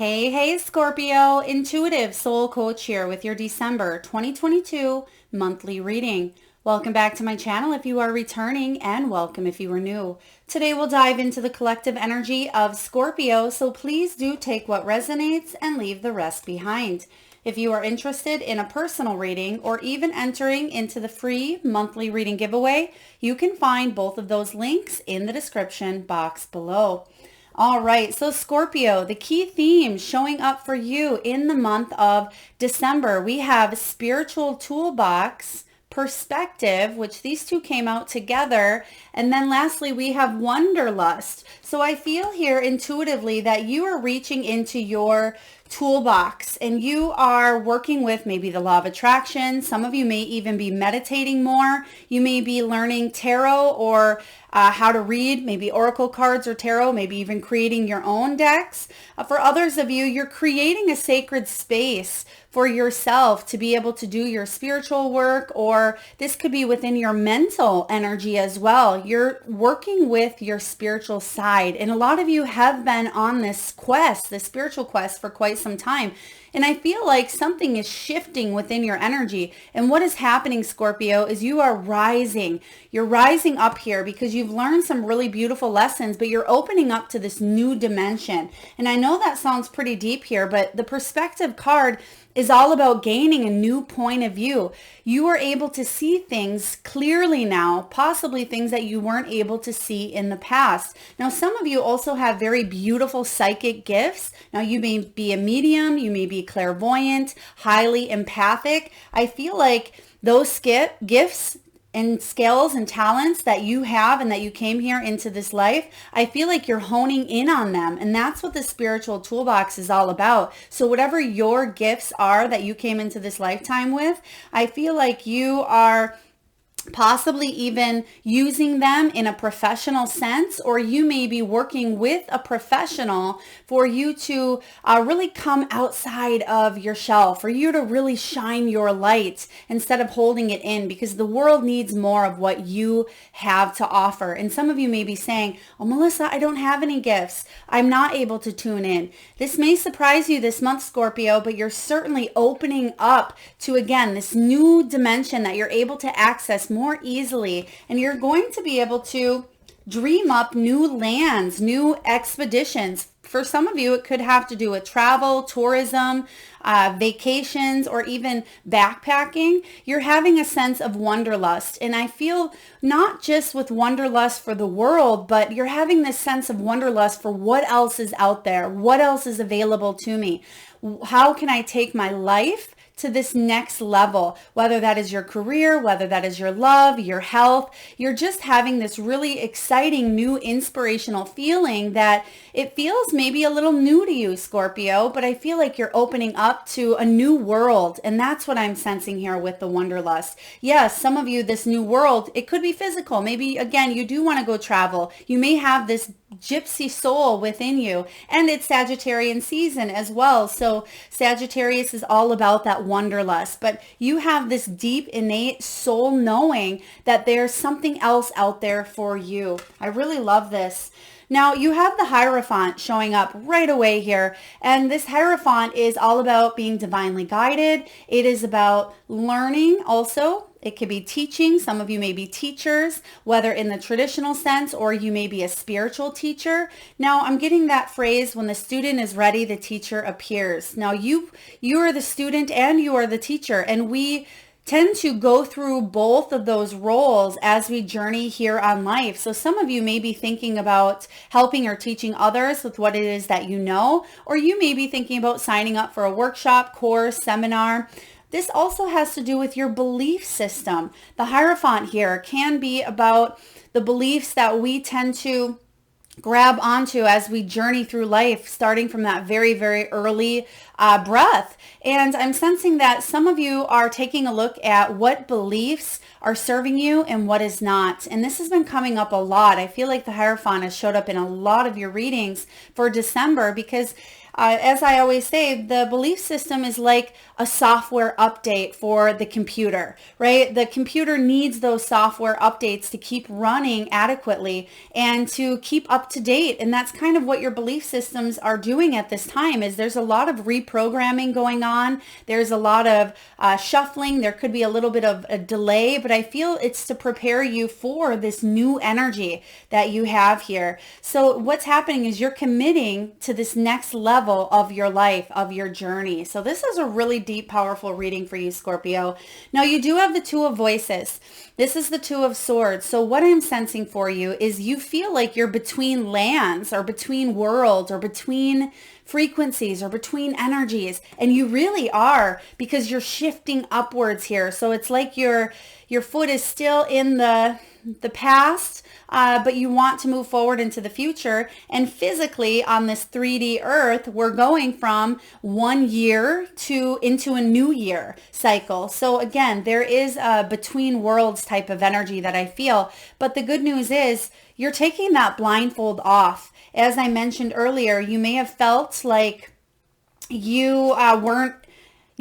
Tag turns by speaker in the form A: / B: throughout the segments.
A: Hey, Scorpio, intuitive soul coach here with your December 2022 monthly reading. Welcome back to my channel if you are returning, and welcome if you are new. Today we'll dive into the collective energy of Scorpio, so please do take what resonates and leave the rest behind. If you are interested in a personal reading or even entering into the free monthly reading giveaway, you can find both of those links in the description box below. All right, so Scorpio, the key themes showing up for you in the month of December, we have spiritual toolbox, perspective, which these two came out together. And then lastly, we have wanderlust. So I feel here intuitively that you are reaching into your toolbox and you are working with maybe the law of attraction. Some of you may even be meditating more. You may be learning tarot or how to read maybe oracle cards or tarot, maybe even creating your own decks. For others of you, you're creating a sacred space for yourself to be able to do your spiritual work, or this could be within your mental energy as well. You're working with your spiritual side. And a lot of you have been on this quest, this spiritual quest, for quite some time. And I feel like something is shifting within your energy. And what is happening, Scorpio, is you are rising. You're rising up here because you've learned some really beautiful lessons, but you're opening up to this new dimension. And I know that sounds pretty deep here, but the perspective card is all about gaining a new point of view. You are able to see things clearly now, possibly things that you weren't able to see in the past. Now, some of you also have very beautiful psychic gifts. Now, you may be a medium, you may be clairvoyant, highly empathic. I feel like those gifts and skills and talents that you have and that you came here into this life, I feel like you're honing in on them. And that's what the spiritual toolbox is all about. So whatever your gifts are that you came into this lifetime with, I feel like you are possibly even using them in a professional sense, or you may be working with a professional for you to really come outside of your shell, for you to really shine your light instead of holding it in, because the world needs more of what you have to offer. And some of you may be saying, oh, Melissa, I don't have any gifts. I'm not able to tune in. This may surprise you this month, Scorpio, but you're certainly opening up to, again, this new dimension that you're able to access more easily, and you're going to be able to dream up new lands, new expeditions. For some of you, it could have to do with travel, tourism, vacations, or even backpacking. You're having a sense of wanderlust. And I feel not just with wanderlust for the world, but you're having this sense of wanderlust for what else is out there, what else is available to me. How can I take my life to this next level, whether that is your career, whether that is your love, your health. You're just having this really exciting, new, inspirational feeling that it feels maybe a little new to you, Scorpio, but I feel like you're opening up to a new world. And that's what I'm sensing here with the wanderlust. Yes, some of you, this new world, it could be physical. Maybe, again, you do want to go travel. You may have this gypsy soul within you, and it's Sagittarian season as well. So Sagittarius is all about that wanderlust, but you have this deep innate soul knowing that there's something else out there for you. I really love this. Now you have the Hierophant showing up right away here, and this Hierophant is all about being divinely guided. It is about learning also. It could be teaching. Some of you may be teachers, whether in the traditional sense or you may be a spiritual teacher. Now, I'm getting that phrase, when the student is ready, the teacher appears. Now, you are the student and you are the teacher, and we tend to go through both of those roles as we journey here on life. So some of you may be thinking about helping or teaching others with what it is that you know, or you may be thinking about signing up for a workshop, course, seminar. This also has to do with your belief system. The Hierophant here can be about the beliefs that we tend to grab onto as we journey through life, starting from that very, very early breath. And I'm sensing that some of you are taking a look at what beliefs are serving you and what is not. And this has been coming up a lot. I feel like the Hierophant has showed up in a lot of your readings for December because As I always say, the belief system is like a software update for the computer, right? The computer needs those software updates to keep running adequately and to keep up to date. And that's kind of what your belief systems are doing at this time. Is there's a lot of reprogramming going on. There's a lot of shuffling. There could be a little bit of a delay, but I feel it's to prepare you for this new energy that you have here. So what's happening is you're committing to this next level of your life, of your journey. So this is a really deep, powerful reading for you, Scorpio. Now you do have the Two of Voices. This is the Two of Swords. So what I'm sensing for you is you feel like you're between lands or between worlds or between frequencies or between energies, and you really are, because you're shifting upwards here. So it's like your foot is still in the past, but you want to move forward into the future. And physically on this 3D earth, we're going from 1 year into a new year cycle. So again, there is a between worlds type of energy that I feel. But the good news is you're taking that blindfold off. As I mentioned earlier, you may have felt like you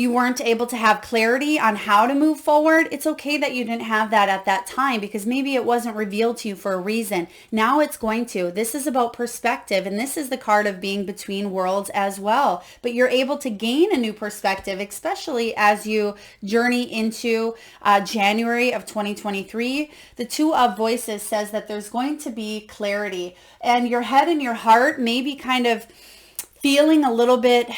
A: weren't able to have clarity on how to move forward. It's okay that you didn't have that at that time, because maybe it wasn't revealed to you for a reason. Now it's going to. This is about perspective, and this is the card of being between worlds as well. But you're able to gain a new perspective, especially as you journey into January of 2023. The Two of Voices says that there's going to be clarity, and your head and your heart may be kind of feeling a little bit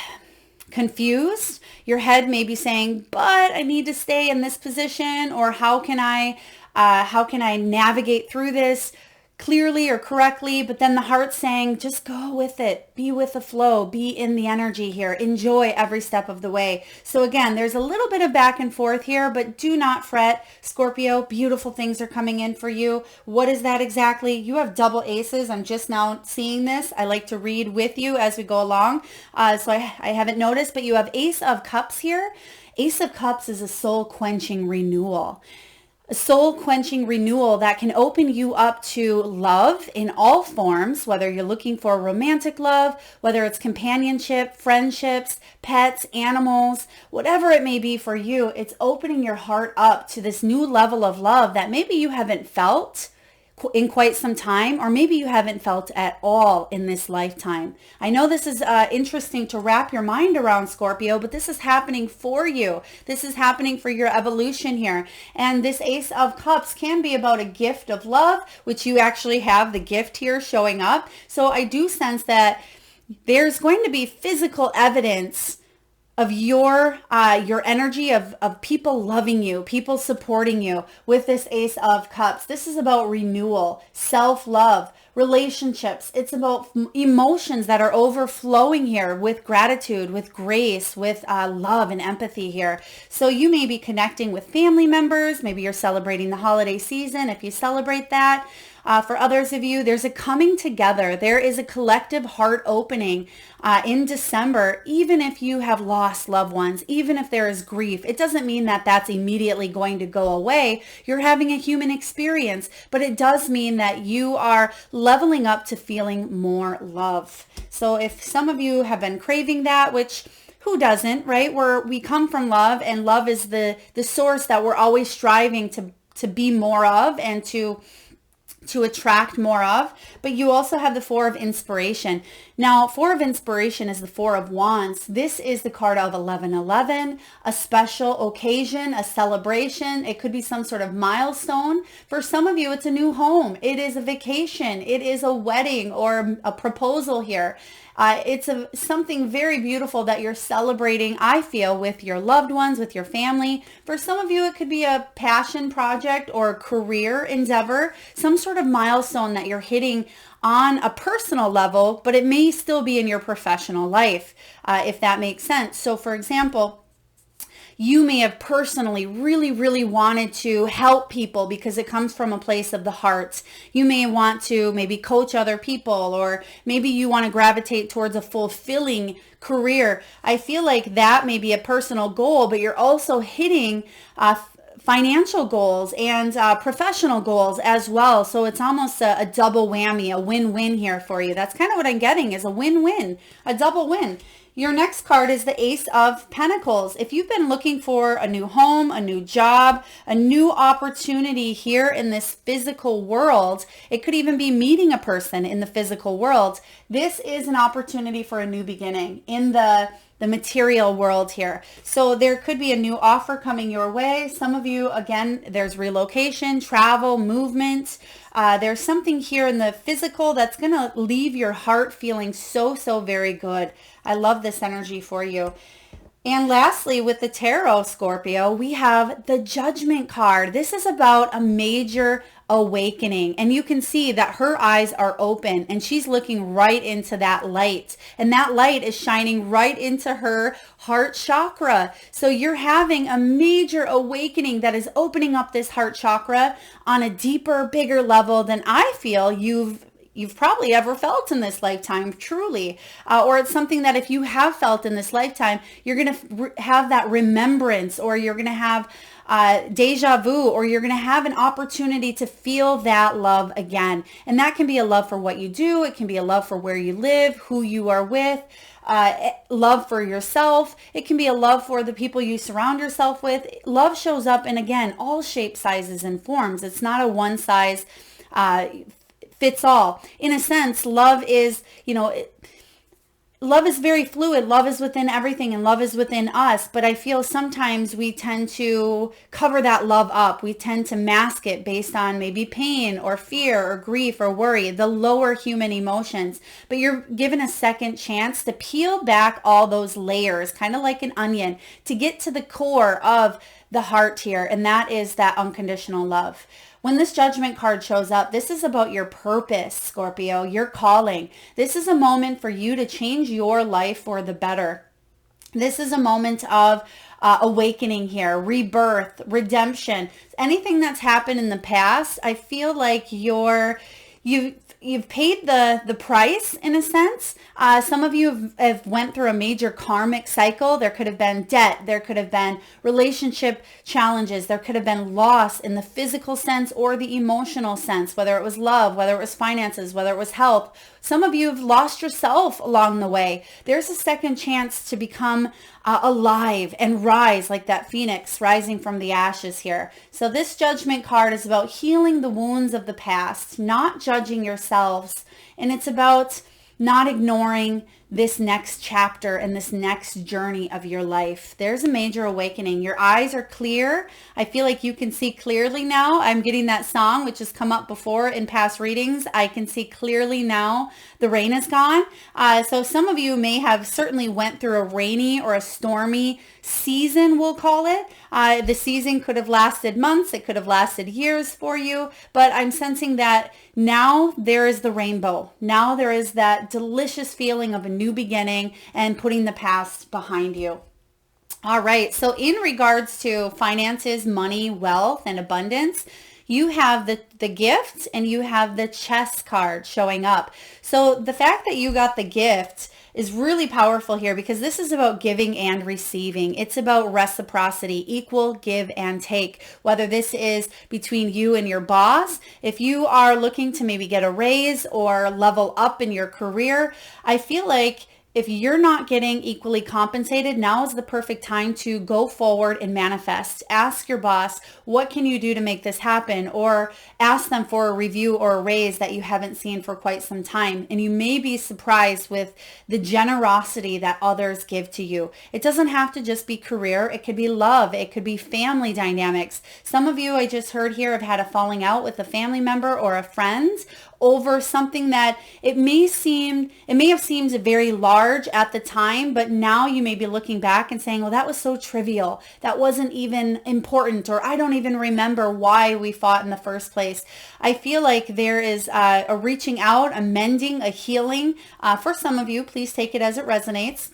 A: confused. Your head may be saying, but I need to stay in this position, or how can I navigate through this clearly or correctly? But then the heart's saying, just go with it, be with the flow, be in the energy here, enjoy every step of the way. So again, there's a little bit of back and forth here, but do not fret, Scorpio. Beautiful things are coming in for you. What is that exactly? You have double aces. I'm just now seeing this. I like to read with you as we go along. So I haven't noticed, but you have Ace of Cups here. Ace of Cups is a soul quenching renewal. A soul-quenching renewal that can open you up to love in all forms, whether you're looking for romantic love, whether it's companionship, friendships, pets, animals, whatever it may be for you. It's opening your heart up to this new level of love that maybe you haven't felt in quite some time, or maybe you haven't felt at all in this lifetime. I know this is interesting to wrap your mind around, Scorpio, but this is happening for you. This is happening for your evolution here. And this Ace of Cups can be about a gift of love, which you actually have the gift here showing up. So I do sense that there's going to be physical evidence of your energy of people loving you, people supporting you with this Ace of Cups. This is about renewal, self-love, relationships. It's about emotions that are overflowing here with gratitude, with grace, with love and empathy here. So you may be connecting with family members. Maybe you're celebrating the holiday season if you celebrate that. For others of you, there's a coming together. There is a collective heart opening in December, even if you have lost loved ones, even if there is grief. It doesn't mean that that's immediately going to go away. You're having a human experience, but it does mean that you are leveling up to feeling more love. So if some of you have been craving that, which who doesn't, right? We come from love, and love is the source that we're always striving to be more of and to attract more of. But you also have the Four of Inspiration. Now, Four of Inspiration is the Four of Wands. This is the card of 1111, a special occasion, a celebration. It could be some sort of milestone. For some of you, it's a new home. It is a vacation. It is a wedding or a proposal here. It's something very beautiful that you're celebrating, I feel, with your loved ones, with your family. For some of you, it could be a passion project or a career endeavor, some sort of milestone that you're hitting on a personal level, but it may still be in your professional life, if that makes sense. So for example, you may have personally really wanted to help people because it comes from a place of the heart. You may want to maybe coach other people, or maybe you want to gravitate towards a fulfilling career. I feel like that may be a personal goal, but you're also hitting financial goals and professional goals as well. So it's almost a double whammy, a win-win here for you. That's kind of what I'm getting, is a win-win, a double win. Your next card is the Ace of Pentacles. If you've been looking for a new home, a new job, a new opportunity here in this physical world, it could even be meeting a person in the physical world. This is an opportunity for a new beginning in the material world here. So there could be a new offer coming your way. Some of you, again, there's relocation, travel, movement. There's something here in the physical that's going to leave your heart feeling so, so very good. I love this energy for you. And lastly, with the tarot, Scorpio, we have the Judgment card. This is about a major awakening. And you can see that her eyes are open and she's looking right into that light. And that light is shining right into her heart chakra. So you're having a major awakening that is opening up this heart chakra on a deeper, bigger level than I feel you've probably ever felt in this lifetime, truly. Or it's something that if you have felt in this lifetime, you're going to have that remembrance, or you're going to have deja vu, or you're going to have an opportunity to feel that love again. And that can be a love for what you do. It can be a love for where you live, who you are with, love for yourself. It can be a love for the people you surround yourself with. Love shows up in, again, all shapes, sizes, and forms. It's not a one size fits all. In a sense, love is, love is very fluid. Love is within everything and love is within us. But I feel sometimes we tend to cover that love up. We tend to mask it based on maybe pain or fear or grief or worry, the lower human emotions. But you're given a second chance to peel back all those layers, kind of like an onion, to get to the core of the heart here. And that is that unconditional love. When this Judgment card shows up, this is about your purpose, Scorpio, your calling. This is a moment for you to change your life for the better. This is a moment of awakening here, rebirth, redemption. Anything that's happened in the past, I feel like you've paid the price in a sense. Some of you have went through a major karmic cycle. There could have been debt. There could have been relationship challenges. There could have been loss in the physical sense or the emotional sense, whether it was love, whether it was finances, whether it was health. Some of you have lost yourself along the way. There's a second chance to become alive and rise like that phoenix rising from the ashes here. So this Judgment card is about healing the wounds of the past, not judging yourselves. And it's about not ignoring this next chapter and this next journey of your life. There's a major awakening. Your eyes are clear. I feel like you can see clearly now. I'm getting that song, which has come up before in past readings. I can see clearly now. The rain is gone. So some of you may have certainly went through a rainy or a stormy season, we'll call it. The season could have lasted months. It could have lasted years for you. But I'm sensing that now there is the rainbow. Now there is that delicious feeling of a new beginning and putting the past behind you. All right. So in regards to finances, money, wealth, and abundance, you have the gift and you have the chess card showing up. So the fact that you got the gift is really powerful here because this is about giving and receiving. It's about reciprocity, equal give and take, whether this is between you and your boss. If you are looking to maybe get a raise or level up in your career, I feel like if you're not getting equally compensated, now is the perfect time to go forward and manifest. Ask your boss, what can you do to make this happen? Or ask them for a review or a raise that you haven't seen for quite some time. And you may be surprised with the generosity that others give to you. It doesn't have to just be career. It could be love. It could be family dynamics. Some of you, I just heard here, have had a falling out with a family member or a friend over something that it may have seemed very large at the time, but now you may be looking back and saying, well, that was so trivial. That wasn't even important, or I don't even remember why we fought in the first place. I feel like there is a reaching out, a mending, a healing. For some of you, please take it as it resonates.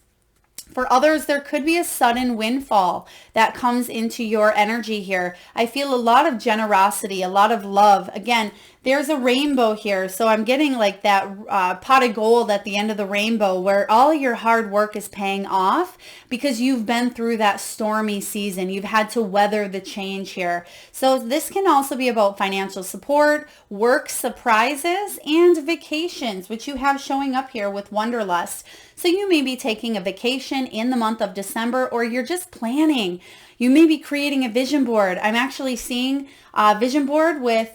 A: For others, there could be a sudden windfall that comes into your energy here. I feel a lot of generosity, a lot of love. Again, There's a rainbow here. So I'm getting like that pot of gold at the end of the rainbow where all your hard work is paying off because you've been through that stormy season. You've had to weather the change here. So this can also be about financial support, work surprises, and vacations, which you have showing up here with Wanderlust. So you may be taking a vacation in the month of December, or you're just planning. You may be creating a vision board. I'm actually seeing a vision board with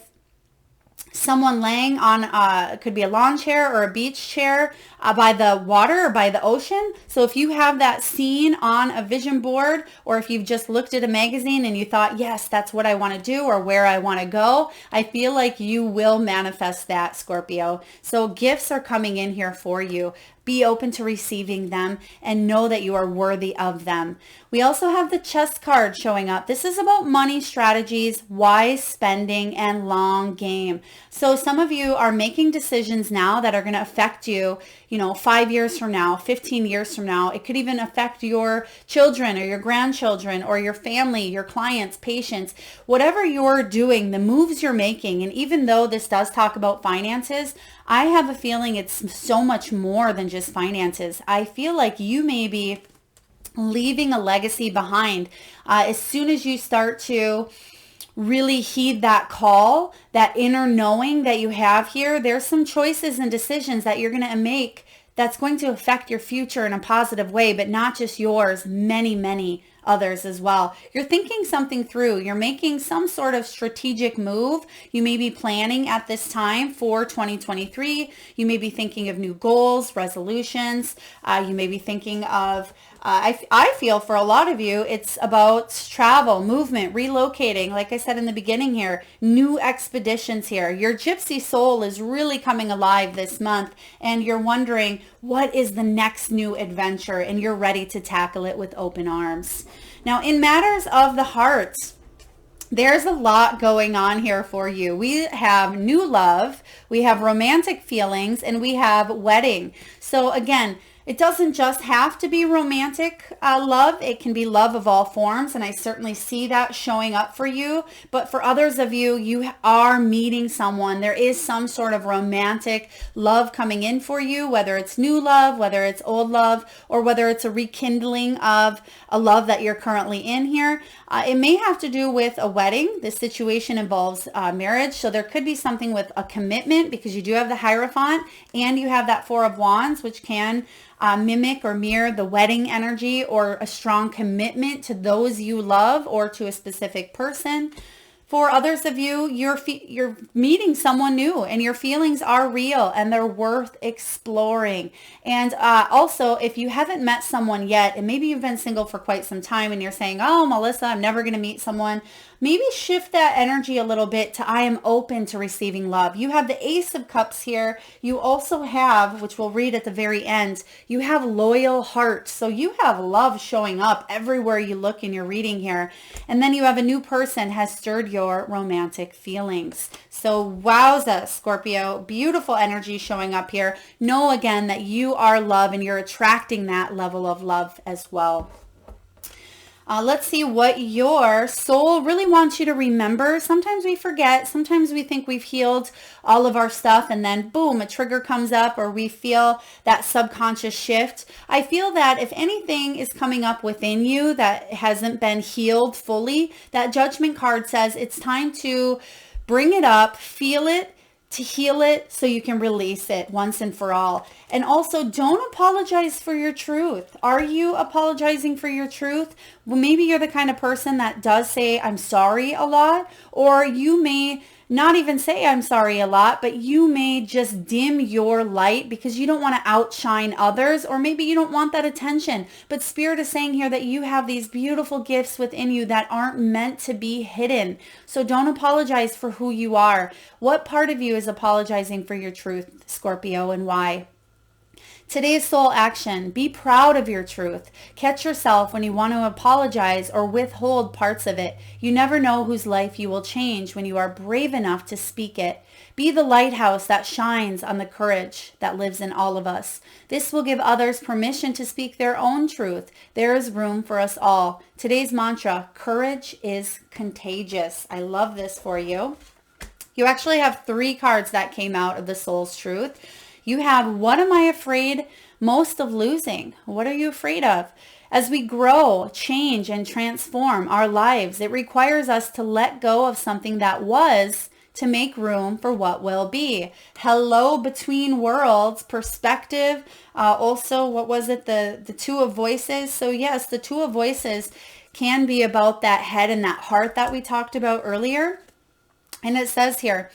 A: someone laying on it could be a lawn chair or a beach chair by the water or by the ocean. So if you have that scene on a vision board, or if you've just looked at a magazine and you thought, yes, that's what I want to do or where I want to go, I feel like you will manifest that, Scorpio. So gifts are coming in here for you. Be open to receiving them and know that you are worthy of them. We also have the chest card showing up. This is about money strategies, wise spending, and long game. So some of you are making decisions now that are going to affect you, 5 years from now, 15 years from now. It could even affect your children or your grandchildren or your family, your clients, patients, whatever you're doing, the moves you're making. And even though this does talk about finances, I have a feeling it's so much more than just finances. I feel like you may be leaving a legacy behind as soon as you start to really heed that call, that inner knowing that you have here. There's some choices and decisions that you're going to make that's going to affect your future in a positive way, but not just yours, many others as well. You're thinking something through. You're making some sort of strategic move. You may be planning at this time for 2023. You may be thinking of new goals, resolutions. You may be thinking of, I feel for a lot of you, it's about travel, movement, relocating. Like I said in the beginning here, new expeditions here. Your gypsy soul is really coming alive this month, and you're wondering, what is the next new adventure? And you're ready to tackle it with open arms. Now, in matters of the heart, there's a lot going on here for you. We have new love, we have romantic feelings, and we have wedding. So again, it doesn't just have to be romantic love. It can be love of all forms, and I certainly see that showing up for you. But for others of you, you are meeting someone. There is some sort of romantic love coming in for you, whether it's new love, whether it's old love, or whether it's a rekindling of a love that you're currently in here. It may have to do with a wedding. This situation involves marriage. So there could be something with a commitment, because you do have the Hierophant and you have that Four of Wands, which can mimic or mirror the wedding energy or a strong commitment to those you love or to a specific person. For others of you, you're meeting someone new and your feelings are real and they're worth exploring. And also, if you haven't met someone yet, and maybe you've been single for quite some time and you're saying, oh, Melissa, I'm never going to meet someone, maybe shift that energy a little bit to I am open to receiving love. You have the Ace of Cups here. You also have, which we'll read at the very end, you have loyal heart. So you have love showing up everywhere you look in your reading here. And then you have a new person has stirred your romantic feelings. So wowza, Scorpio, beautiful energy showing up here. Know again that you are love and you're attracting that level of love as well. Let's see what your soul really wants you to remember. Sometimes we forget. Sometimes we think we've healed all of our stuff and then boom, a trigger comes up or we feel that subconscious shift. I feel that if anything is coming up within you that hasn't been healed fully, that Judgment card says it's time to bring it up, feel it, to heal it so you can release it once and for all. And also, don't apologize for your truth. Are you apologizing for your truth? Well, maybe you're the kind of person that does say, I'm sorry a lot, or you may not even say I'm sorry a lot, but you may just dim your light because you don't want to outshine others, or maybe you don't want that attention. But Spirit is saying here that you have these beautiful gifts within you that aren't meant to be hidden. So don't apologize for who you are. What part of you is apologizing for your truth, Scorpio, and why? Today's soul action, be proud of your truth. Catch yourself when you want to apologize or withhold parts of it. You never know whose life you will change when you are brave enough to speak it. Be the lighthouse that shines on the courage that lives in all of us. This will give others permission to speak their own truth. There is room for us all. Today's mantra, courage is contagious. I love this for you. You actually have 3 cards that came out of the Soul's Truth. You have, what am I afraid most of losing? What are you afraid of? As we grow, change, and transform our lives, it requires us to let go of something that was to make room for what will be. Hello, between worlds, perspective. Also, what was it? The Two of Voices. So yes, the Two of Voices can be about that head and that heart that we talked about earlier. And it says here,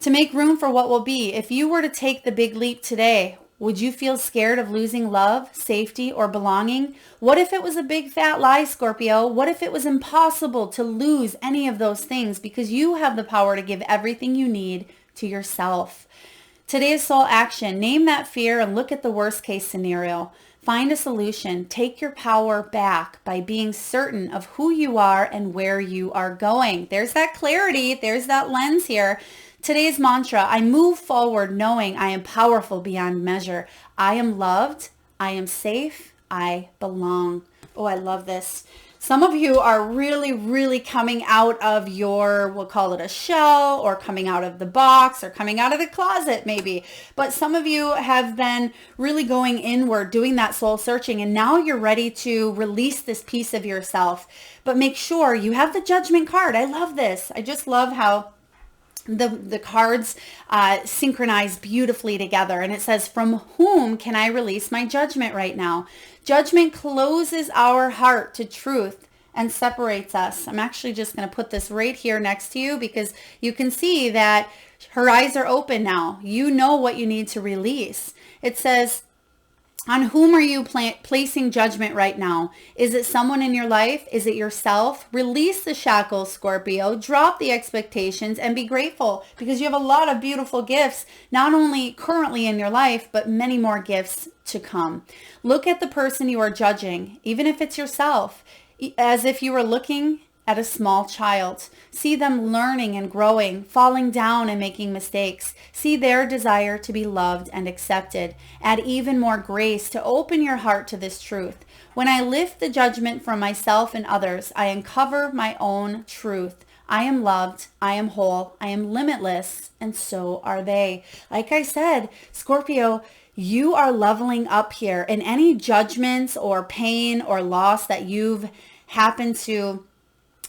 A: to make room for what will be. If you were to take the big leap today, would you feel scared of losing love, safety, or belonging? What if it was a big fat lie, Scorpio? What if it was impossible to lose any of those things because you have the power to give everything you need to yourself? Today's soul action. Name that fear and look at the worst case scenario. Find a solution. Take your power back by being certain of who you are and where you are going. There's that clarity. There's that lens here. Today's mantra, I move forward knowing I am powerful beyond measure. I am loved. I am safe. I belong. Oh, I love this. Some of you are really, really coming out of your, we'll call it a shell, or coming out of the box, or coming out of the closet maybe. But some of you have been really going inward, doing that soul searching, and now you're ready to release this piece of yourself. But make sure you have the Judgment card. I love this. I just love how the cards synchronize beautifully together. And it says, from whom can I release my judgment right now? Judgment closes our heart to truth and separates us. I'm actually just going to put this right here next to you because you can see that her eyes are open now. You know what you need to release. It says, on whom are you placing judgment right now? Is it someone in your life? Is it yourself? Release the shackles, Scorpio. Drop the expectations and be grateful because you have a lot of beautiful gifts, not only currently in your life, but many more gifts to come. Look at the person you are judging, even if it's yourself, as if you were looking at a small child. See them learning and growing, falling down and making mistakes. See their desire to be loved and accepted. Add even more grace to open your heart to this truth. When I lift the judgment from myself and others, I uncover my own truth. I am loved, I am whole, I am limitless, and so are they. Like I said, Scorpio, you are leveling up here, and any judgments or pain or loss that you've happened to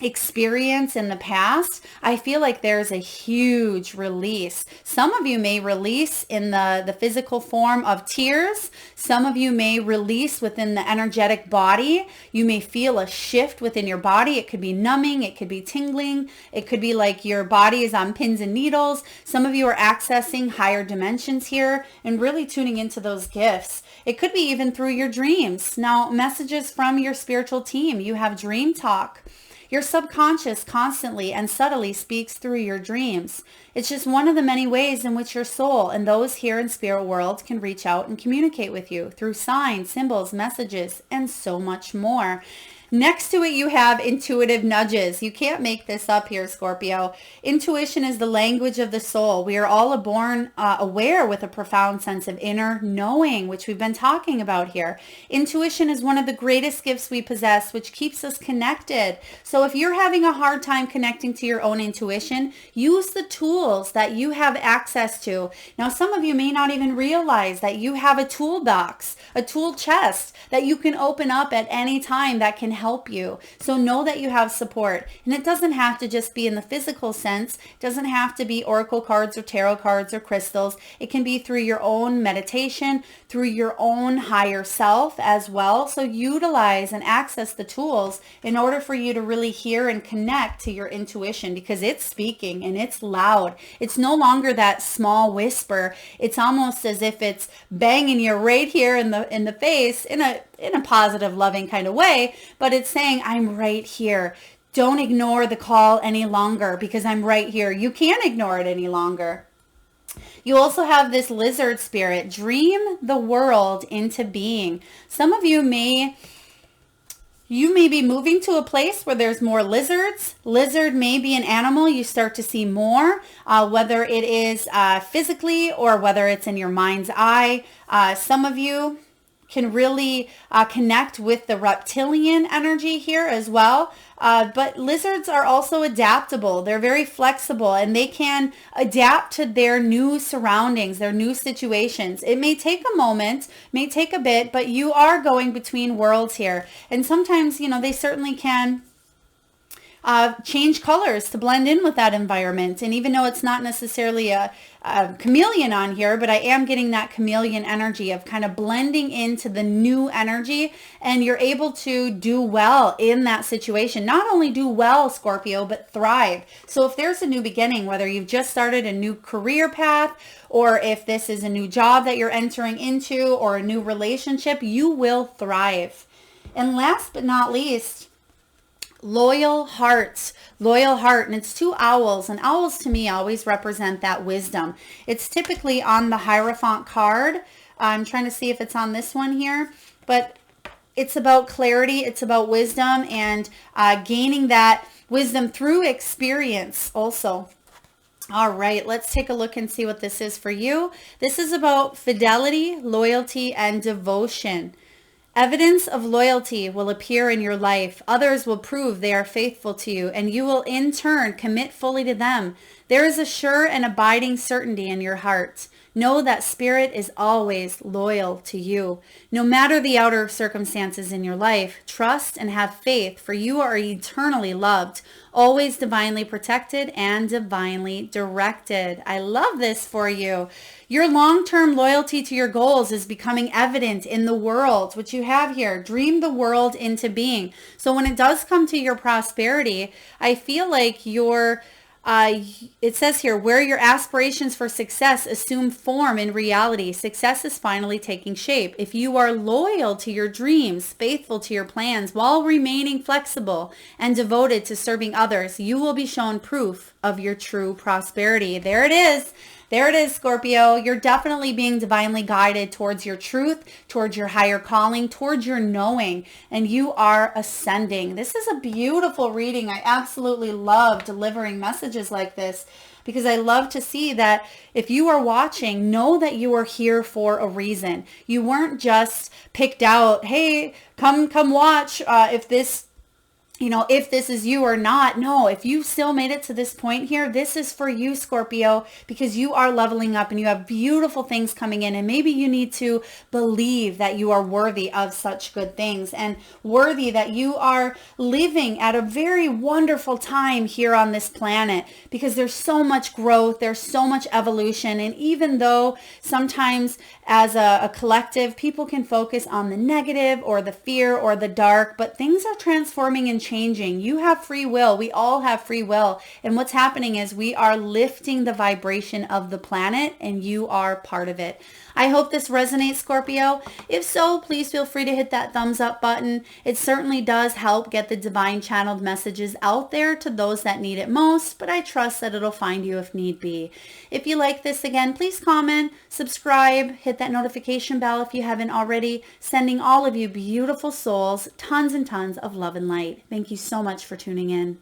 A: experience in the past, I feel like there's a huge release. Some of you may release in the physical form of tears. Some of you may release within the energetic body. You may feel a shift within your body. It could be numbing. It could be tingling. It could be like your body is on pins and needles. Some of you are accessing higher dimensions here and really tuning into those gifts. It could be even through your dreams. Now, messages from your spiritual team. You have dream talk. Your subconscious constantly and subtly speaks through your dreams. It's just one of the many ways in which your soul and those here in spirit world can reach out and communicate with you through signs, symbols, messages, and so much more. Next to it, you have intuitive nudges. You can't make this up here, Scorpio. Intuition is the language of the soul. We are all born aware with a profound sense of inner knowing, which we've been talking about here. Intuition is one of the greatest gifts we possess, which keeps us connected. So if you're having a hard time connecting to your own intuition, use the tools that you have access to. Now, some of you may not even realize that you have a toolbox, a tool chest that you can open up at any time that can help you. So know that you have support. And it doesn't have to just be in the physical sense. It doesn't have to be oracle cards or tarot cards or crystals. It can be through your own meditation, through your own higher self as well. So utilize and access the tools in order for you to really hear and connect to your intuition, because it's speaking and it's loud. It's no longer that small whisper. It's almost as if it's banging you right here in the face in a positive, loving kind of way, but it's saying, I'm right here. Don't ignore the call any longer because I'm right here. You can't ignore it any longer. You also have this lizard spirit. Dream the world into being. Some of you may be moving to a place where there's more lizards. Lizard may be an animal you start to see more, whether it is physically or whether it's in your mind's eye. Some of you can really connect with the reptilian energy here as well. But lizards are also adaptable. They're very flexible and they can adapt to their new surroundings, their new situations. It may take a moment, may take a bit, but you are going between worlds here. And sometimes, you know, they certainly can change colors to blend in with that environment. And even though it's not necessarily a chameleon on here, but I am getting that chameleon energy of kind of blending into the new energy, and you're able to do well in that situation. Not only do well, Scorpio, but thrive. So if there's a new beginning, whether you've just started a new career path, or if this is a new job that you're entering into, or a new relationship, you will thrive. And last but not least, loyal heart, and it's 2 owls, and owls to me always represent that wisdom. It's typically on the Hierophant card. I'm trying to see if it's on this one here, but it's about clarity, it's about wisdom, and gaining that wisdom through experience also. All right, let's take a look and see what this is for you. This is about fidelity, loyalty, and devotion. Evidence of loyalty will appear in your life. Others will prove they are faithful to you, and you will in turn commit fully to them. There is a sure and abiding certainty in your heart. Know that spirit is always loyal to you. No matter the outer circumstances in your life, trust and have faith, for you are eternally loved, always divinely protected and divinely directed. I love this for you. Your long-term loyalty to your goals is becoming evident in the world, which you have here. Dream the world into being. So when it does come to your prosperity, I feel like it says here, where your aspirations for success assume form in reality, success is finally taking shape. If you are loyal to your dreams, faithful to your plans, while remaining flexible and devoted to serving others, you will be shown proof of your true prosperity. There it is. There it is, Scorpio. You're definitely being divinely guided towards your truth, towards your higher calling, towards your knowing, and you are ascending. This is a beautiful reading. I absolutely love delivering messages like this because I love to see that if you are watching, know that you are here for a reason. You weren't just picked out, hey, come watch if this is you or not. No, if you still made it to this point here, this is for you, Scorpio, because you are leveling up and you have beautiful things coming in. And maybe you need to believe that you are worthy of such good things and worthy that you are living at a very wonderful time here on this planet, because there's so much growth, there's so much evolution. And even though sometimes as a collective, people can focus on the negative or the fear or the dark, but things are transforming and changing. You have free will. We all have free will. And what's happening is we are lifting the vibration of the planet, and you are part of it. I hope this resonates, Scorpio. If so, please feel free to hit that thumbs up button. It certainly does help get the divine channeled messages out there to those that need it most, but I trust that it'll find you if need be. If you like this, again, please comment, subscribe, hit that notification bell if you haven't already. Sending all of you beautiful souls tons and tons of love and light. Thank you so much for tuning in.